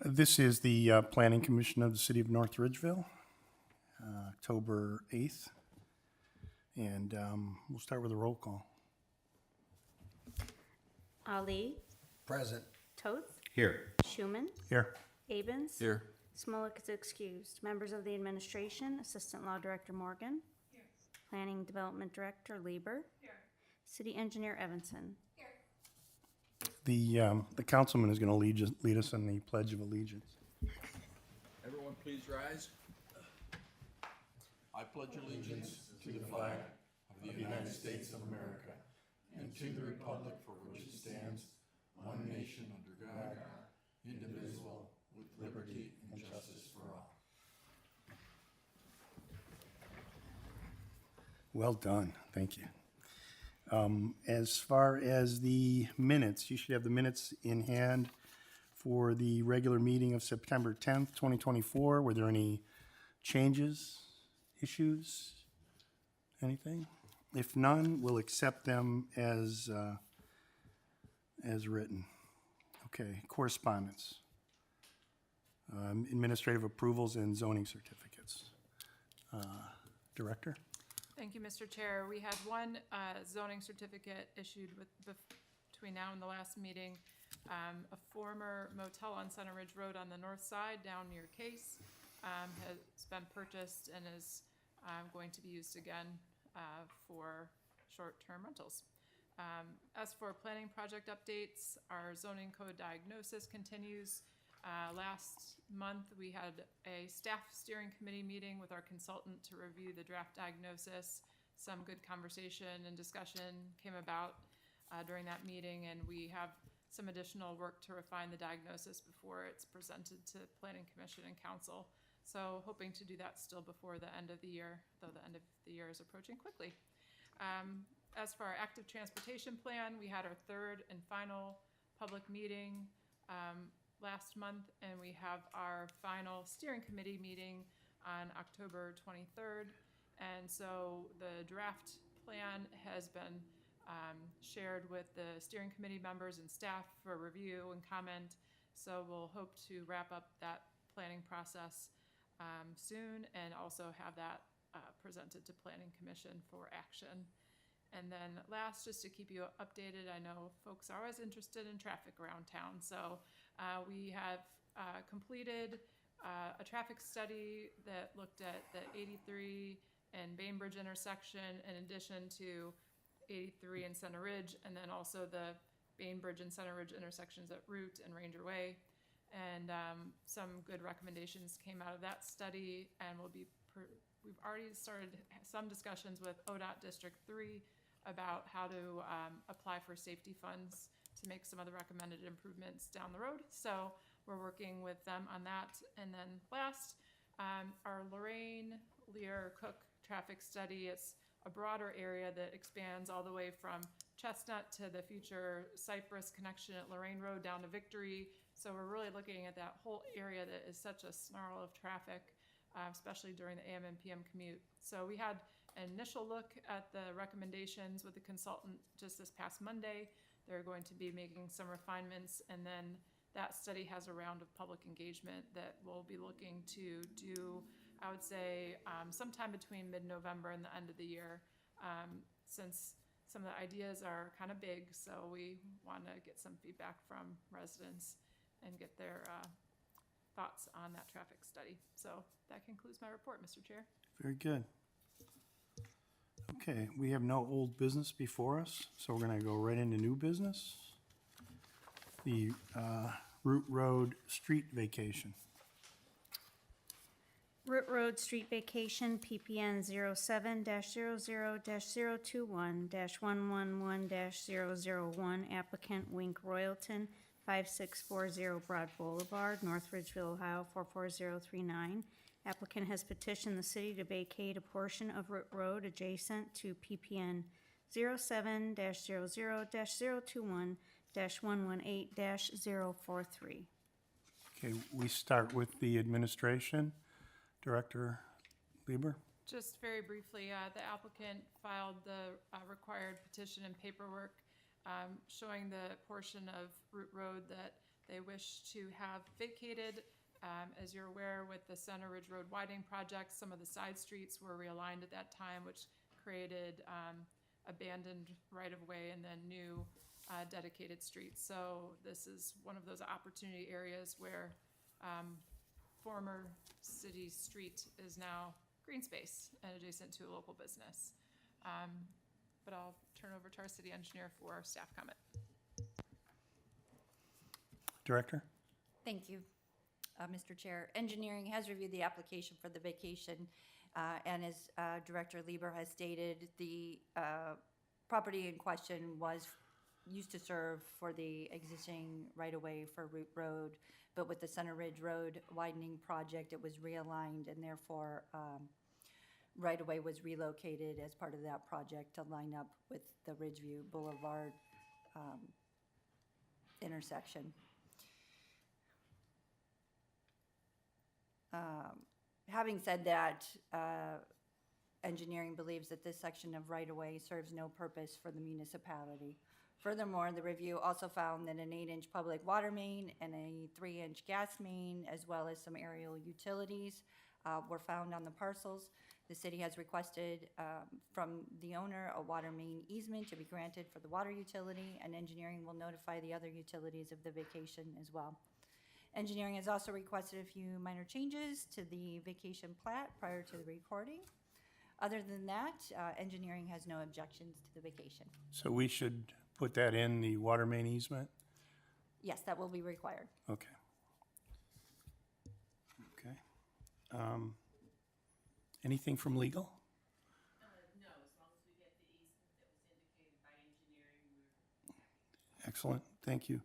This is the Planning Commission of the City of North Ridgeville, October 8th. And we'll start with a roll call. Ali, Present. Toth, Here. Schumann, Here. Abens. Here. Smolik is excused. Members of the administration, Assistant Law Director Morgan. Here. Planning Development Director Lieber. Here. City Engineer Evanson. The councilman is going to lead us in the Pledge of Allegiance. Everyone please rise. I pledge allegiance to the flag of the United States of America and to the republic for which it stands, one nation under God, indivisible, with liberty and justice for all. Well done. Thank you. As far as the minutes, you should have the minutes in hand for the regular meeting of September 10th, 2024. Were there any changes, issues, anything? If none, we'll accept them as written. Okay, correspondence. Administrative approvals and zoning certificates. Director? Thank you, Mr. Chair. We had one zoning certificate issued between now and the last meeting. A former motel on Center Ridge Road on the north side down near Case has been purchased and is going to be used again for short-term rentals. As for planning project updates, our zoning code diagnosis continues. Last month, we had a staff steering committee meeting with our consultant to review the draft diagnosis. Some good conversation and discussion came about during that meeting, and we have some additional work to refine the diagnosis before it's presented to Planning Commission and Council. So hoping to do that still before the end of the year, though the end of the year is approaching quickly. As for our active transportation plan, we had our third and final public meeting last month, and we have our final steering committee meeting on October 23rd. And so the draft plan has been shared with the steering committee members and staff for review and comment. So we'll hope to wrap up that planning process soon and also have that presented to Planning Commission for action. And then last, just to keep you updated, I know folks are always interested in traffic around town. So we have completed a traffic study that looked at the 83 and Bainbridge intersection in addition to 83 and Center Ridge, and then also the Bainbridge and Center Ridge intersections at Route and Ranger Way. And some good recommendations came out of that study, and we've already started some discussions with ODOT District 3 about how to apply for safety funds to make some of the recommended improvements down the road. So we're working with them on that. And then last, our Lorraine Lear Cook traffic study. It's a broader area that expands all the way from Chestnut to the future Cypress connection at Lorraine Road down to Victory. So we're really looking at that whole area that is such a snarl of traffic, especially during the AM and PM commute. So we had an initial look at the recommendations with the consultant just this past Monday. They're going to be making some refinements, and then that study has a round of public engagement that we'll be looking to do, I would say, sometime between mid-November and the end of the year, since some of the ideas are kind of big, so we want to get some feedback from residents and get their thoughts on that traffic study. So that concludes my report, Mr. Chair. Very good. Okay, we have no old business before us, so we're going to go right into new business. The Route Road Street Vacation. Root Road Street Vacation, PPN 07-00-021-111-001, applicant Wink Royalton, 5640 Broad Boulevard, North Ridgeville, Ohio 44039. Applicant has petitioned the city to vacate a portion of Root Road adjacent to PPN 07-00-021-118-043. Okay, we start with the administration. Director Lieber? Just very briefly, the applicant filed the required petition and paperwork showing the portion of Route Road that they wish to have vacated. As you're aware, with the Center Ridge Road widening project, some of the side streets were realigned at that time, which created abandoned right-of-way and then new dedicated streets. So this is one of those opportunity areas where former city street is now green space and adjacent to a local business. But I'll turn over to our city engineer for staff comment. Director? Thank you, Mr. Chair. Engineering has reviewed the application for the vacation, and as Director Lieber has stated, the property in question used to serve for the existing right-of-way for Route Road, but with the Center Ridge Road widening project, it was realigned, and therefore right-of-way was relocated as part of that project to line up with the Ridgeville Boulevard intersection. Having said that, engineering believes that this section of right-of-way serves no purpose for the municipality. Furthermore, the review also found that an 8-inch public water main and a 3-inch gas main, as well as some aerial utilities, were found on the parcels. The city has requested from the owner a water main easement to be granted for the water utility, and engineering will notify the other utilities of the vacation as well. Engineering has also requested a few minor changes to the vacation plat prior to the recording. Other than that, engineering has no objections to the vacation. So we should put that in the water main easement? Yes, that will be required. Okay. Okay. Anything from legal? No, as long as we get the easement that was indicated by engineering, we're happy. Excellent, thank you.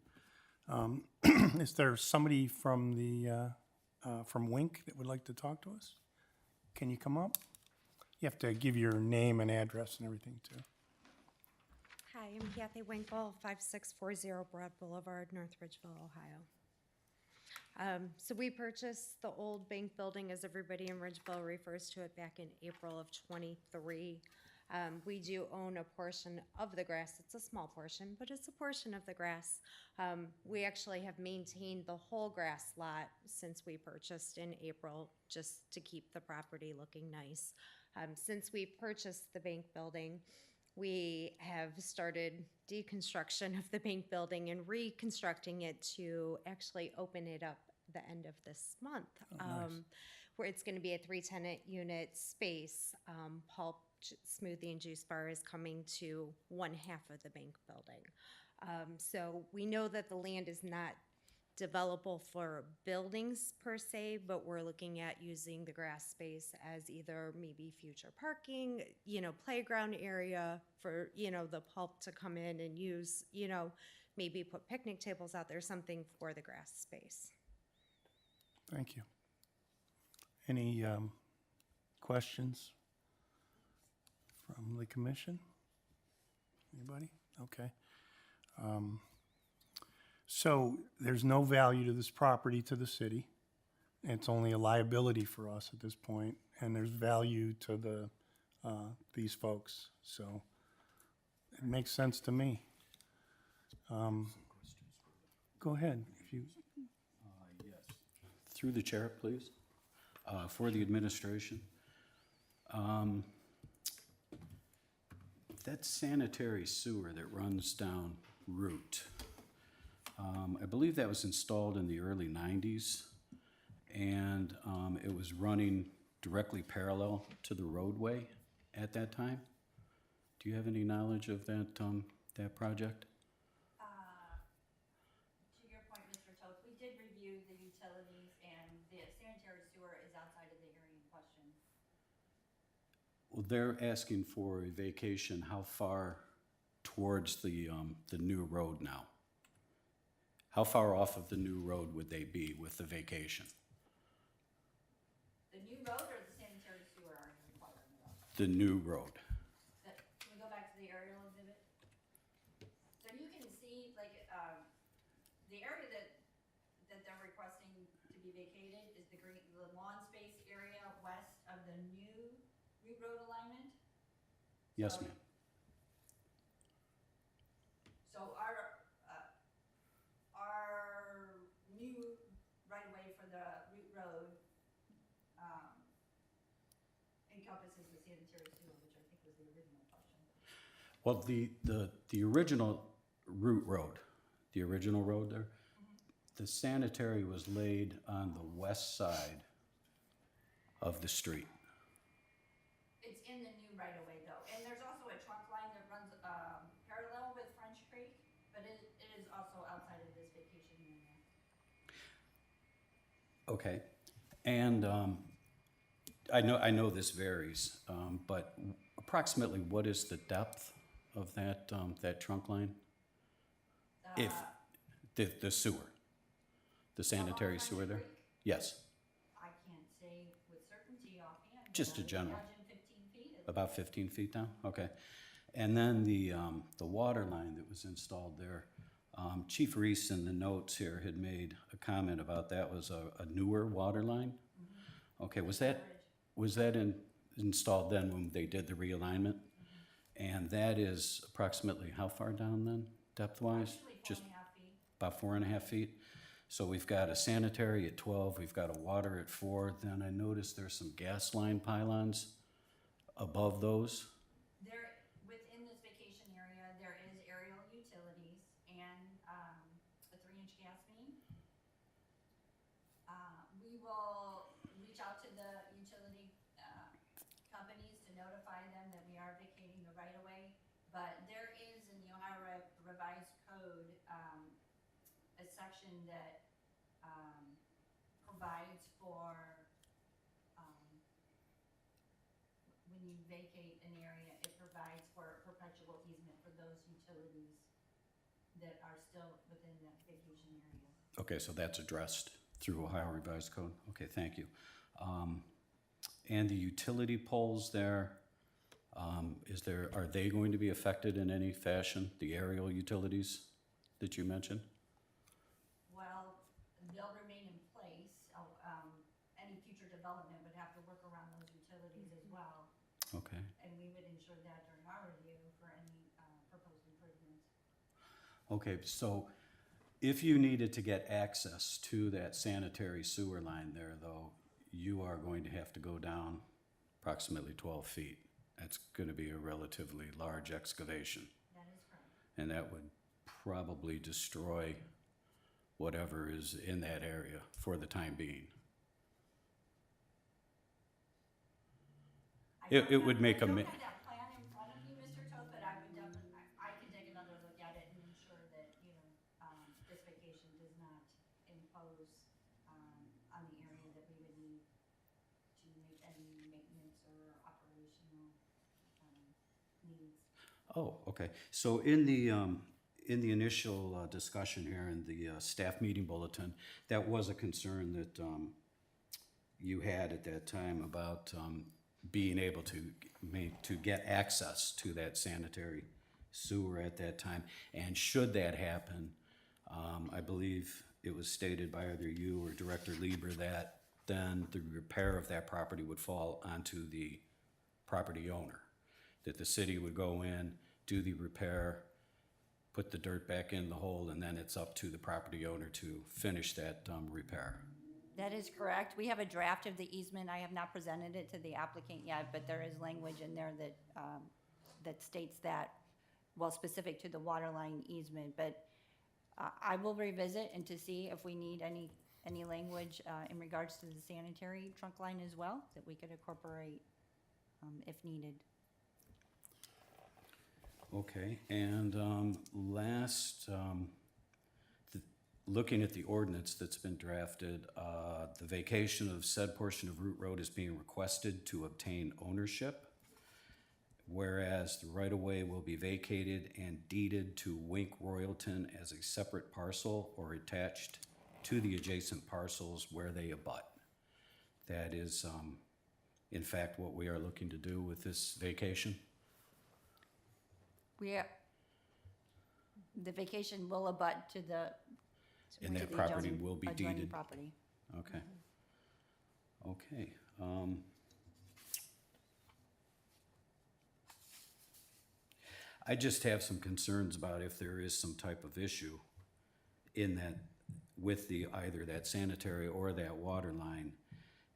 Is there somebody from the, from Wink that would like to talk to us? Can you come up? You have to give your name and address and everything, too. Hi, I'm Kathy Winkle, 5640 Broad Boulevard, North Ridgeville, Ohio. So we purchased the old bank building, as everybody in Ridgeville refers to it, back in April of '23. We do own a portion of the grass. It's a small portion, but it's a portion of the grass. We actually have maintained the whole grass lot since we purchased in April, just to keep the property looking nice. Since we purchased the bank building, we have started deconstruction of the bank building and reconstructing it to actually open it up the end of this month. Nice. Where it's going to be a 3-tenant unit space. Pulp, smoothie, and juice bar is coming to one half of the bank building. So we know that the land is not developable for buildings per se, but we're looking at using the grass space as either maybe future parking, playground area for, the pulp to come in and use, maybe put picnic tables out there, something for the grass space. Thank you. Any questions from the commission? Anybody? Okay. So there's no value to this property to the city. It's only a liability for us at this point, and there's value to the these folks. So it makes sense to me. Go ahead. If you. Yes. Through the chair, please. For the administration. That sanitary sewer that runs down Route, I believe that was installed in the early 90s, and it was running directly parallel to the roadway at that time. Do you have any knowledge of that, that project? To your point, Mr. Toth, we did review the utilities, and the sanitary sewer is outside of the area in question. Well, they're asking for a vacation. How far towards the new road now? How far off of the new road would they be with the vacation? The new road or the sanitary sewer are you inquiring about? The new road. Can we go back to the aerial exhibit? So you can see, the area that they're requesting to be vacated is the lawn space area west of the new Route Road alignment. Yes, So- ma'am. So our sanitary sewer, which I think was the original question. Well, the original route road, the original road there, the sanitary was laid on the west side of the street. It's in the new right-of-way though, and there's also a trunk line that runs, parallel with French Creek, but it is also outside of this vacation area. Okay, and I know this varies, but approximately what is the depth of that trunk line? If, the sewer, the sanitary French sewer there? Creek? Yes, I can't say with certainty offhand. but Just I a would general. Imagine 15 feet. at about 15 feet down, okay. And then the water line that was installed there, Chief Reese in the notes here had made a comment about that was a newer water line? Okay, was that installed then when they did the realignment? And that is approximately how far down then, depth-wise? Usually Just 4.5 feet. about 4.5 feet? So we've got a sanitary at 12, we've got a water at 4, then I noticed there's some gas line pylons above those. There, within this vacation area, there is aerial utilities and, a 3-inch gas main. We will reach out to the utility, companies to notify them that we are vacating the right-of-way. But there is in the Ohio Revised Code, a section that, provides for, when you vacate an area, it provides for perpetual easement for those utilities that are still within that vacation area. Okay, so that's addressed through Ohio Revised Code. Okay, thank you. And the utility poles there, are they going to be affected in any fashion, the aerial utilities that you mentioned? Well, they'll remain in place. Any future development would have to work around those utilities as well. Okay, And we would ensure that during our review for any, proposed improvements. okay, so if you needed to get access to that sanitary sewer line there, though, you are going to have to go down approximately 12 feet. That's gonna be a relatively large excavation, That is correct. and that would probably destroy whatever is in that area for the time being. It would make a I ma- don't have that plan in front of me, Mr. Toth, but I would definitely, I can take another look at it and ensure that, this vacation does not impose, on the area that we would need to make any maintenance or operational, needs. Oh, okay. So in the initial discussion here in the staff meeting bulletin, that was a concern that you had at that time about being able to get access to that sanitary sewer at that time. And should that happen, I believe it was stated by either you or Director Lieber that then the repair of that property would fall onto the property owner. That the city would go in, do the repair, put the dirt back in the hole, and then it's up to the property owner to finish that repair. That is correct. We have a draft of the easement. I have not presented it to the applicant yet, but there is language in there that, that states that, well, specific to the water line easement. But I will revisit and to see if we need any language in regards to the sanitary trunk line as well, that we could incorporate if needed. Okay, and looking at the ordinance that's been drafted, the vacation of said portion of Route Road is being requested to obtain ownership, whereas the right-of-way will be vacated and deeded to Wink Royalton as a separate parcel or attached to the adjacent parcels where they abut. That is, in fact, what we are looking to do with this vacation. The vacation will abut to the. And to that the property adjoining- will be adjoining deeded. property. Okay. Okay. I just have some concerns about if there is some type of issue in that, with either that sanitary or that water line.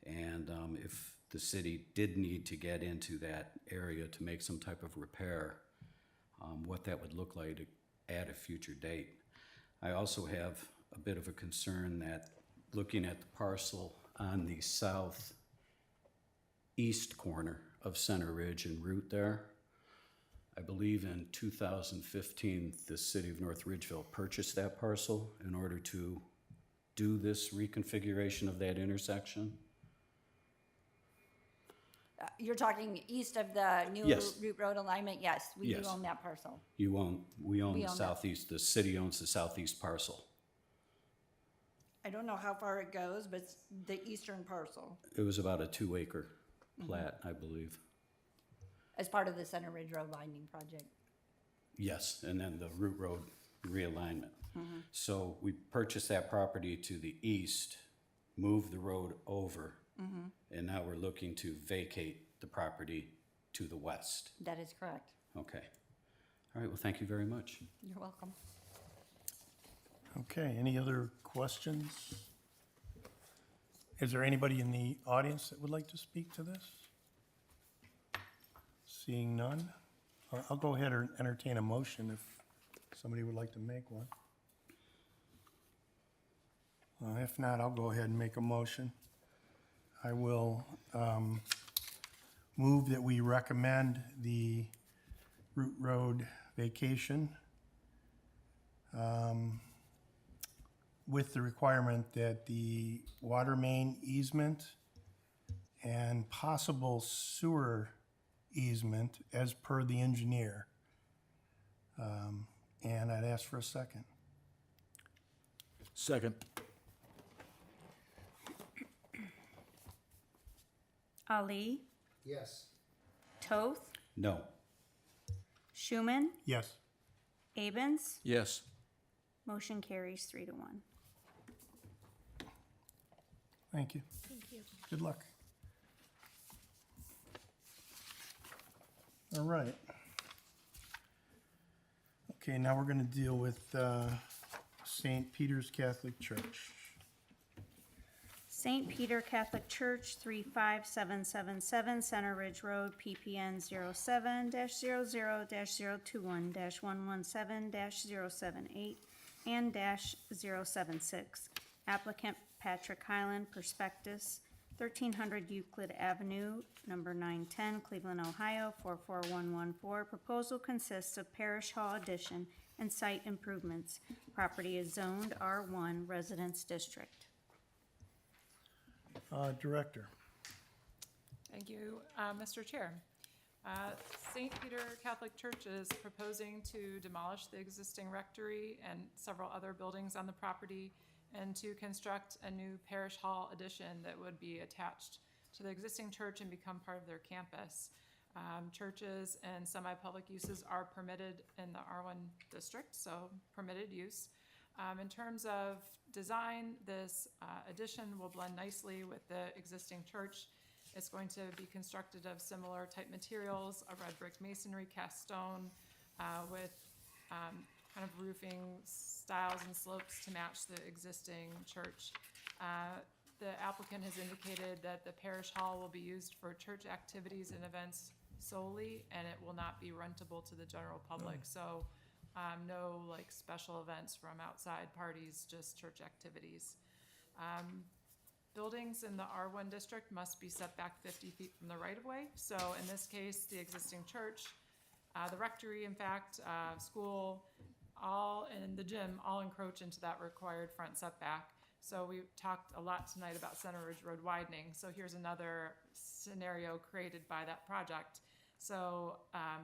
And if the city did need to get into that area to make some type of repair, what that would look like at a future date. I also have a bit of a concern that looking at the parcel on the southeast corner of Center Ridge and Route there, I believe in 2015, the city of North Ridgeville purchased that parcel in order to do this reconfiguration of that intersection. You're talking east of the new Yes. Route Road alignment? Yes, we do Yes. own that parcel. We own We the own that. southeast, the city owns the southeast parcel. I don't know how far it goes, but it's the eastern parcel It was about a 2-acre plat, I believe. as part of the Center Ridge Road widening project. Yes, and then the Route Road realignment. So we purchased that property to the east, moved the road over, and now we're looking to vacate the property to the west. That is correct. Okay. All right, well, thank you very much. You're welcome. Okay, any other questions? Is there anybody in the audience that would like to speak to this? Seeing none, I'll go ahead and entertain a motion if somebody would like to make one. If not, I'll go ahead and make a motion. I will move that we recommend the Route Road vacation with the requirement that the water main easement and possible sewer easement as per the engineer. And I'd ask for a second. Second. Ali, Yes. Toth, No. Schuman, Yes. Abens. Yes. Motion carries 3-1. Thank you. Thank you. Good luck. All right. Okay, now we're going to deal with St. Peter's Catholic Church. St. Peter Catholic Church, 35777 Center Ridge Road, PPN 07-00-021-117-078 and -076. Applicant Patrick Highland, Prospectus, 1300 Euclid Avenue, number 910, Cleveland, Ohio, 44114. Proposal consists of parish hall addition and site improvements. Property is zoned R1 Residence District. Director. Thank you, Mr. Chair. St. Peter Catholic Church is proposing to demolish the existing rectory and several other buildings on the property and to construct a new parish hall addition that would be attached to the existing church and become part of their campus. Churches and semi-public uses are permitted in the R1 district, so permitted use. In terms of design, this addition will blend nicely with the existing church. It's going to be constructed of similar type materials, a red brick masonry, cast stone, with kind of roofing styles and slopes to match the existing church. The applicant has indicated that the parish hall will be used for church activities and events solely, and it will not be rentable to the general public. So no like special events from outside parties, just church activities. Buildings in the R1 district must be set back 50 feet from the right-of-way. So in this case, the existing church, the rectory, in fact, school, all in the gym, all encroach into that required front setback. So we talked a lot tonight about Center Ridge Road widening. So here's another scenario created by that project. So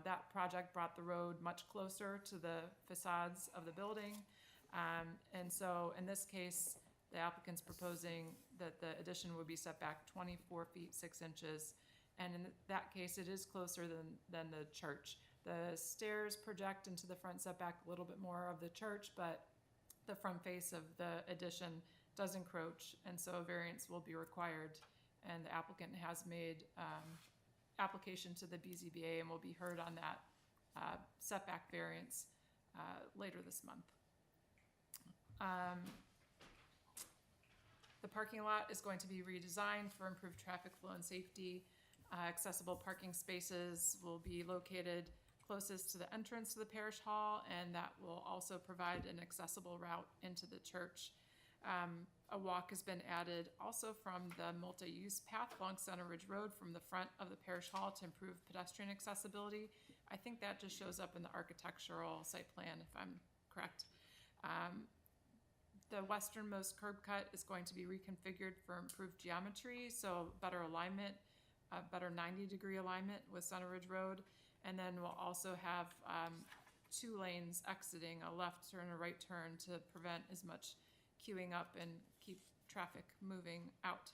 that project brought the road much closer to the facades of the building. And so in this case, the applicant's proposing that the addition would be set back 24 feet 6 inches. And in that case, it is closer than the church. The stairs project into the front setback a little bit more of the church, but the front face of the addition does encroach, and so a variance will be required. And the applicant has made application to the BZBA and will be heard on that setback variance later this month. The parking lot is going to be redesigned for improved traffic flow and safety. Accessible parking spaces will be located closest to the entrance to the parish hall, and that will also provide an accessible route into the church. A walk has been added also from the multi-use path along Center Ridge Road from the front of the parish hall to improve pedestrian accessibility. I think that just shows up in the architectural site plan, if I'm correct. The westernmost curb cut is going to be reconfigured for improved geometry, so better alignment, better 90-degree alignment with Center Ridge Road. And then we'll also have 2 lanes exiting, a left turn and a right turn, to prevent as much queuing up and keep traffic moving out.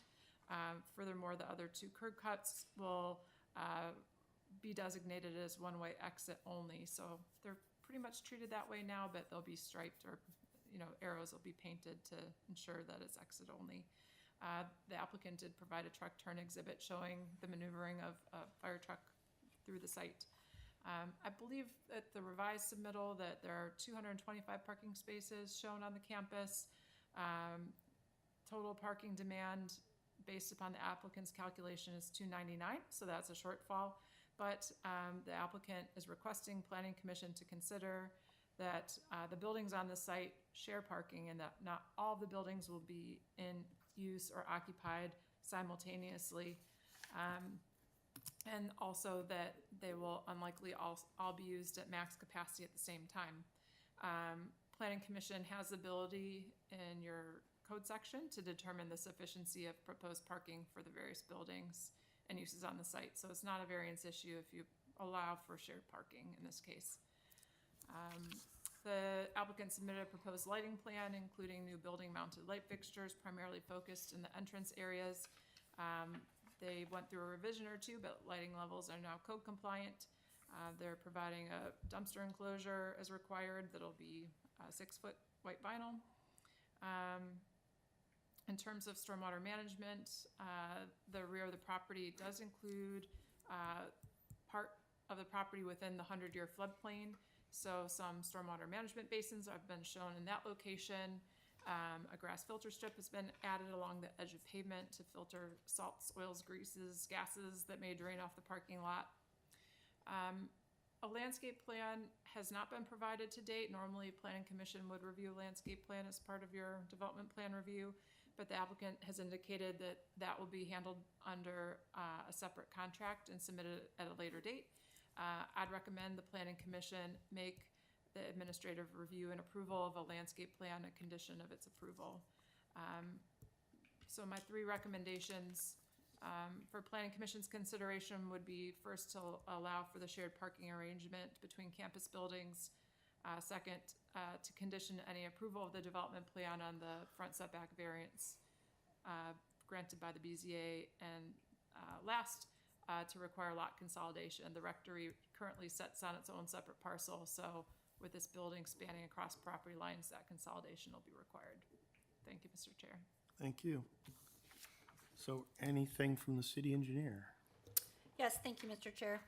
Furthermore, the other 2 curb cuts will be designated as one-way exit only. So they're pretty much treated that way now, but they'll be striped, or arrows will be painted to ensure that it's exit only. The applicant did provide a truck turn exhibit showing the maneuvering of a fire truck through the site. I believe at the revised submittal that there are 225 parking spaces shown on the campus. Total parking demand based upon the applicant's calculation is 299, so that's a shortfall. But the applicant is requesting Planning Commission to consider that the buildings on the site share parking, and that not all of the buildings will be in use or occupied simultaneously. And also that they will unlikely all be used at max capacity at the same time. Planning Commission has the ability in your code section to determine the sufficiency of proposed parking for the various buildings and uses on the site. So it's not a variance issue if you allow for shared parking in this case. The applicant submitted a proposed lighting plan, including new building-mounted light fixtures, primarily focused in the entrance areas. They went through a revision or 2, but lighting levels are now code compliant. They're providing a dumpster enclosure as required that'll be 6-foot white vinyl. In terms of stormwater management, the rear of the property does include part of the property within the 100-year floodplain. So some stormwater management basins have been shown in that location. A grass filter strip has been added along the edge of pavement to filter salts, oils, greases, gases that may drain off the parking lot. A landscape plan has not been provided to date. Normally, Planning Commission would review a landscape plan as part of your development plan review, but the applicant has indicated that that will be handled under a separate contract and submitted at a later date. I'd recommend the Planning Commission make the administrative review and approval of a landscape plan a condition of its approval. So my 3 recommendations for Planning Commission's consideration would be, first, to allow for the shared parking arrangement between campus buildings. Second, to condition any approval of the development plan on the front setback variance granted by the BZA. And last, to require lot consolidation. The rectory currently sits on its own separate parcel, so with this building spanning across property lines, that consolidation will be required. Thank you, Mr. Chair. Thank you. So anything from the city engineer? Yes, thank you, Mr. Chair.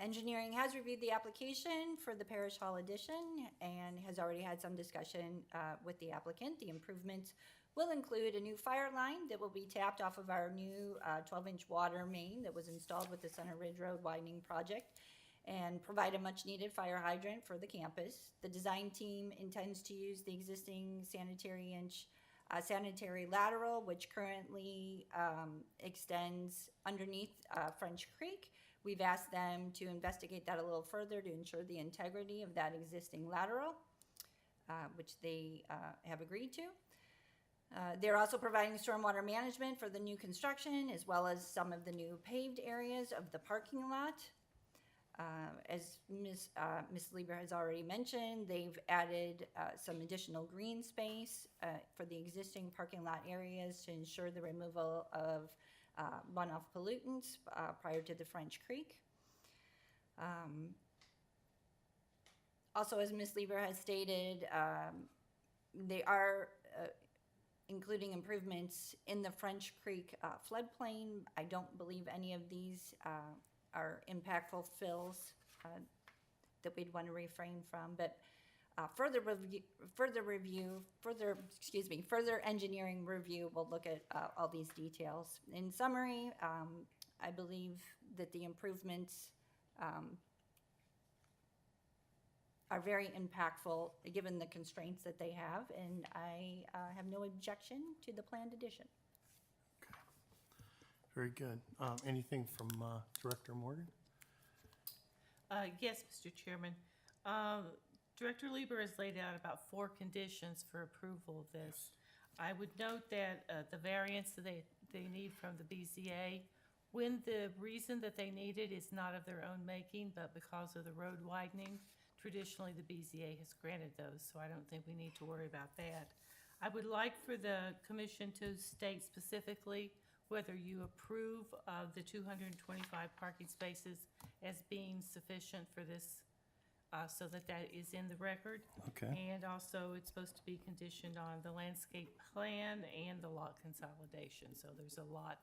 Engineering has reviewed the application for the Parish Hall addition and has already had some discussion with the applicant. The improvements will include a new fire line that will be tapped off of our new 12-inch water main that was installed with the Center Ridge Road widening project, and provide a much-needed fire hydrant for the campus. The design team intends to use the existing sanitary lateral, which currently extends underneath French Creek. We've asked them to investigate that a little further to ensure the integrity of that existing lateral, which they have agreed to. They're also providing stormwater management for the new construction, as well as some of the new paved areas of the parking lot. As Ms. Lieber has already mentioned, they've added some additional green space for the existing parking lot areas to ensure the removal of runoff pollutants prior to the French Creek. Also, as Ms. Lieber has stated, they are including improvements in the French Creek floodplain. I don't believe any of these are impactful fills that we'd want to refrain from, but Further engineering review will look at all these details. In summary, I believe that the improvements are very impactful, given the constraints that they have, and I have no objection to the planned addition. Very good. Anything from Director Morgan? Yes, Mr. Chairman. Director Lieber has laid out about 4 conditions for approval of this. I would note that the variance that they need from the BZA, when the reason that they need it is not of their own making, but because of the road widening, traditionally the BZA has granted those, so I don't think we need to worry about that. I would like for the commission to state specifically whether you approve of the 225 parking spaces as being sufficient for this, so that is in the record. Okay. And also, it's supposed to be conditioned on the landscape plan and the lot consolidation, so there's a lot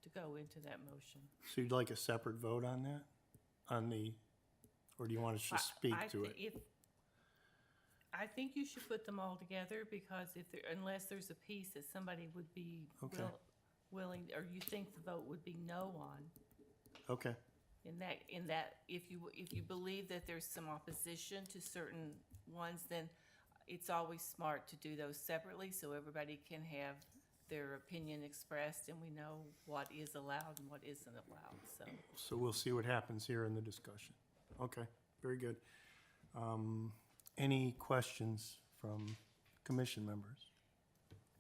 to go into that motion. So you'd like a separate vote on that? Or do you want us to just speak to it? I think you should put them all together, because unless there's a piece that somebody would be Okay. willing, or you think the vote would be no on, Okay. in that, if you believe that there's some opposition to certain ones, then it's always smart to do those separately, so everybody can have their opinion expressed, and we know what is allowed and what isn't allowed, so. So we'll see what happens here in the discussion. Okay, very good. Any questions from commission members?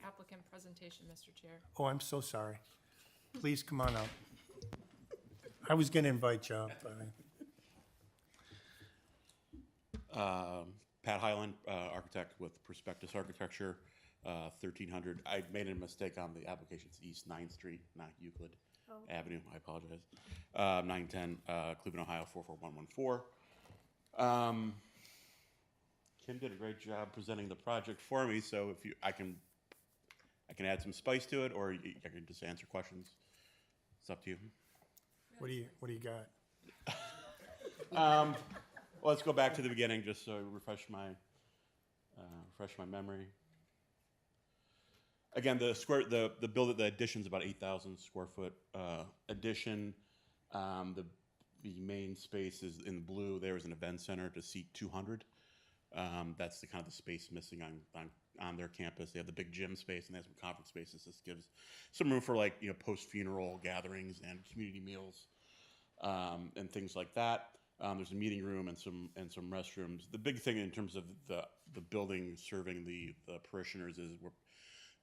Applicant presentation, Mr. Chair. Oh, I'm so sorry. Please come on up. I was going to invite you up, but Pat Highland, architect with Prospectus Architecture, 1300. I made a mistake on the application. It's East 9th Street, not Euclid Avenue. I apologize. 910 Cleveland, Ohio, 44114. Kim did a great job presenting the project for me, so if I can add some spice to it, or I can just answer questions. It's up to you. what do you got? Well, let's go back to the beginning, just so I refresh my memory. Again, the addition's about 8,000 square foot addition. The main space is in blue. There is an event center to seat 200. That's the kind of the space missing on their campus. They have the big gym space, and they have some conference spaces. This gives some room for post-funeral gatherings and community meals and things like that. There's a meeting room and some restrooms. The big thing in terms of the building serving the parishioners is we're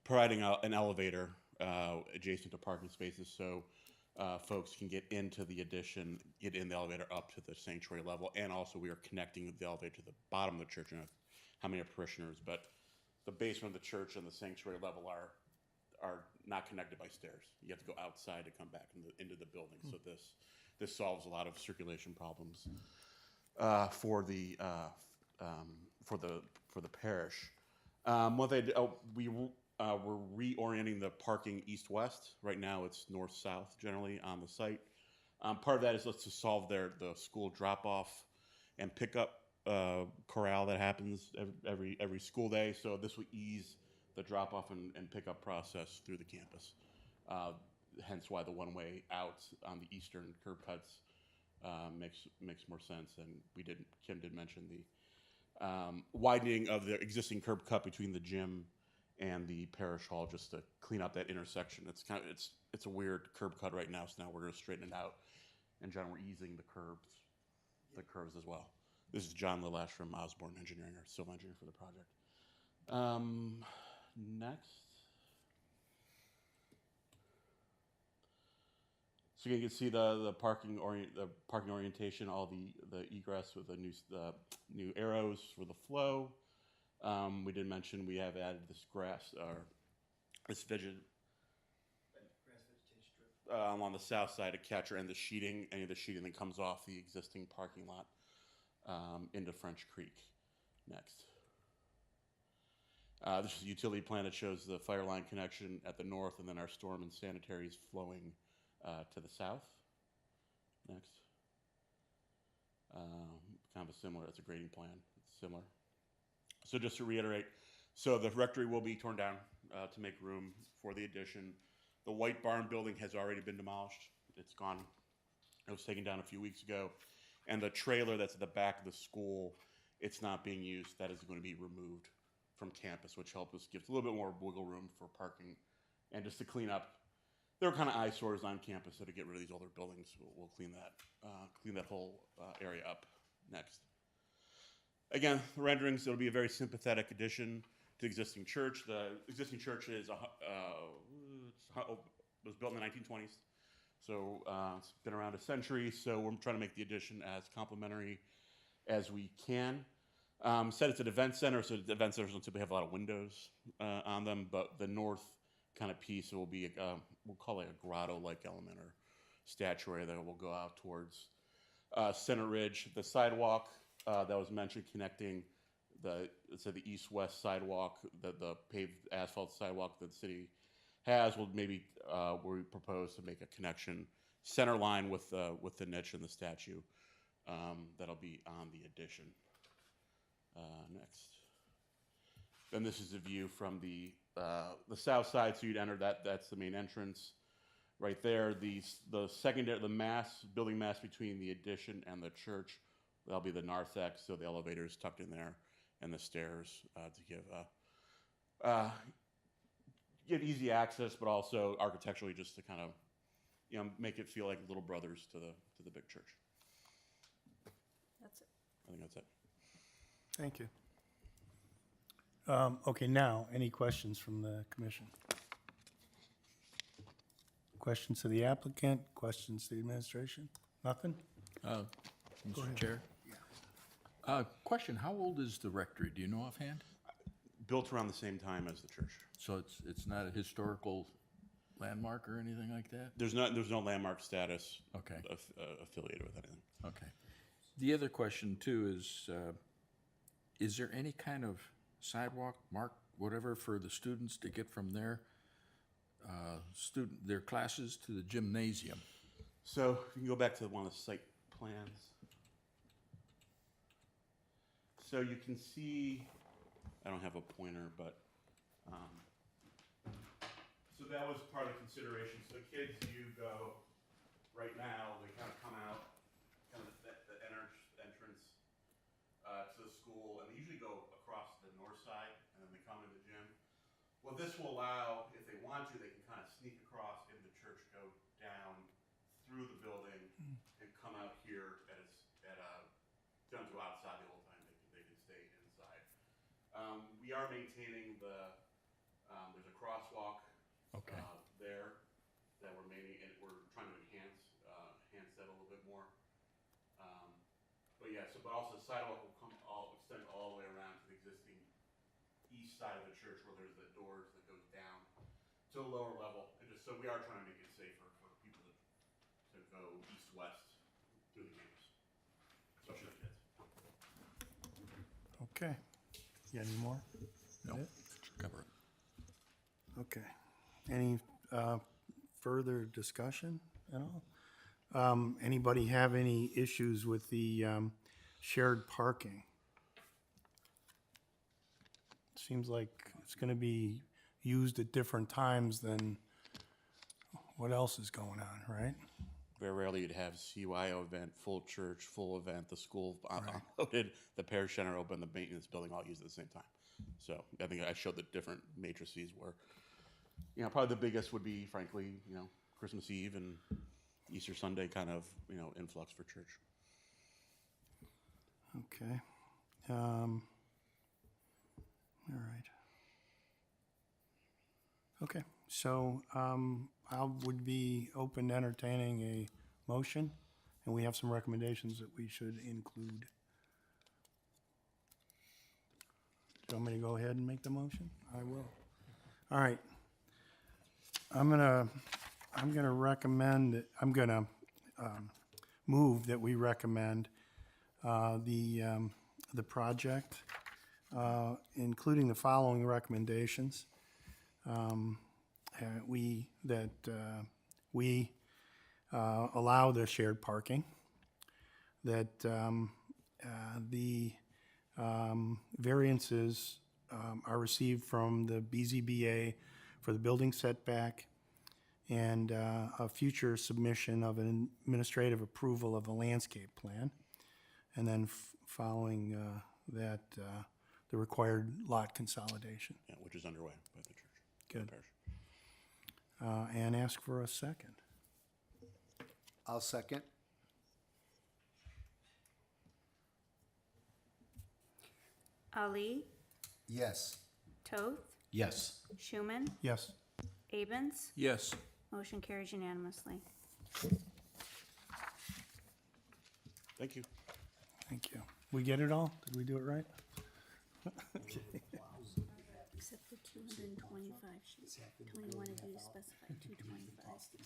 providing an elevator adjacent to parking spaces, so folks can get into the addition, get in the elevator up to the sanctuary level, and also we are connecting the elevator to the bottom of the church. I don't know how many are parishioners, but the basement of the church and the sanctuary level are not connected by stairs. You have to go outside to come back into the building. So this solves a lot of circulation problems for the parish. We're reorienting the parking east-west. Right now, it's north-south generally on the site. Part of that is to solve the school drop-off and pickup corral that happens every school day. So this will ease the drop-off and pickup process through the campus. Hence why the one-way out on the eastern curb cuts makes more sense. And Kim did mention the widening of the existing curb cut between the gym and the parish hall, just to clean up that intersection. It's a weird curb cut right now, so now we're going to straighten it out. And John, we're easing the curves as well. This is John Lilash from Osborne Engineering, our civil engineer for the project. Next. So you can see the parking orientation, all the egress with the new arrows for the flow. We did mention we have added this this vegetation strip along the south side to capture any of the sheeting that comes off the existing parking lot into French Creek. Next. This is a utility plan that shows the fire line connection at the north, and then our storm and sanitary is flowing to the south. Next. Kind of a similar, that's a grading plan. It's similar. So just to reiterate, so the rectory will be torn down to make room for the addition. The white barn building has already been demolished. It's gone. It was taken down a few weeks ago. And the trailer that's at the back of the school, it's not being used. That is going to be removed from campus, which helps us give a little bit more wiggle room for parking and just to clean up. There are kind of eyesores on campus, so to get rid of these older buildings, we'll clean that whole area up next. Again, the renderings, it'll be a very sympathetic addition to the existing church. The existing church was built in the 1920s, so it's been around a century, so we're trying to make the addition as complimentary as we can. Said it's an event center, so the event centers don't typically have a lot of windows on them, but the north kind of piece will be, we'll call it a grotto-like element or statuary that will go out towards Center Ridge. The sidewalk that was mentioned connecting the east-west sidewalk, the paved asphalt sidewalk that the city has, will maybe we propose to make a connection center line with the niche and the statue that'll be on the addition. Next. Then this is a view from the south side, so you'd enter that's the main entrance. Right there, the secondary, building mass between the addition and the church, that'll be the narthex, so the elevator's tucked in there, and the stairs to give easy access, but also architecturally just to kind of, make it feel like little brothers to the big church. That's it. I think that's it. Thank you. Okay, now, any questions from the commission? Questions to the applicant, questions to the administration? Nothing? Mr. Chair? Question, how old is the rectory? Do you know offhand? Built around the same time as the church. So it's not a historical landmark or anything like that? There's no landmark status Okay. Affiliated with anything. Okay. The other question too is there any kind of sidewalk, mark, whatever, for the students to get from their classes to the gymnasium? So you can go back to one of the site plans. So you can see, I don't have a pointer, but so that was part of the consideration. So the kids, you go right now, they kind of come out, kind of the entrance to the school, and they usually go across the north side, and then they come to the gym. What this will allow, if they want to, they can kind of sneak across in the church, go down through the building, and come out here don't go outside the whole time. They can stay inside. We are maintaining there's a crosswalk there that we're trying to enhance that a little bit more. But also the sidewalk will extend all the way around to the existing east side of the church where there's the doors that goes down to a lower level. And just so we are trying to make it safer for people to go east-west through the campus, especially the kids. Okay. You got any more? No. That it? Cover it. Okay. Any further discussion at all? Anybody have any issues with the shared parking? Seems like it's going to be used at different times than what else is going on, right? Very rarely you'd have CYO event, full church, full event, the school unloaded, the parish center open, the maintenance building all used at the same time. So I think I showed the different matrices where, probably the biggest would be, frankly, Christmas Eve and Easter Sunday kind of, influx for church. Okay. All right. Okay, so I would be open to entertaining a motion, and we have some recommendations that we should include. Do you want me to go ahead and make the motion? I will. All right. I'm gonna move that we recommend the project, including the following recommendations. We allow the shared parking, that the variances are received from the BZBA for the building setback and a future submission of an administrative approval of a landscape plan. And then following that, the required lot consolidation. Yeah, which is underway by the church. Good. Parish. And ask for a second. I'll second. Ali, Yes. Toth, Yes. Schuman, Yes. Abens. Yes. Motion carries unanimously. Thank you. Thank you. We get it all? Did we do it right? Except for 225 sheets. Tony wanted you to specify 225.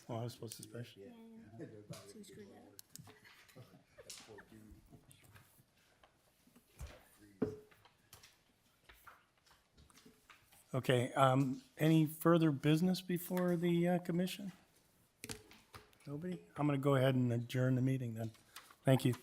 Oh, I was supposed to special. Yeah. So you screwed that up. Okay, any further business before the commission? Nobody? I'm going to go ahead and adjourn the meeting then. Thank you.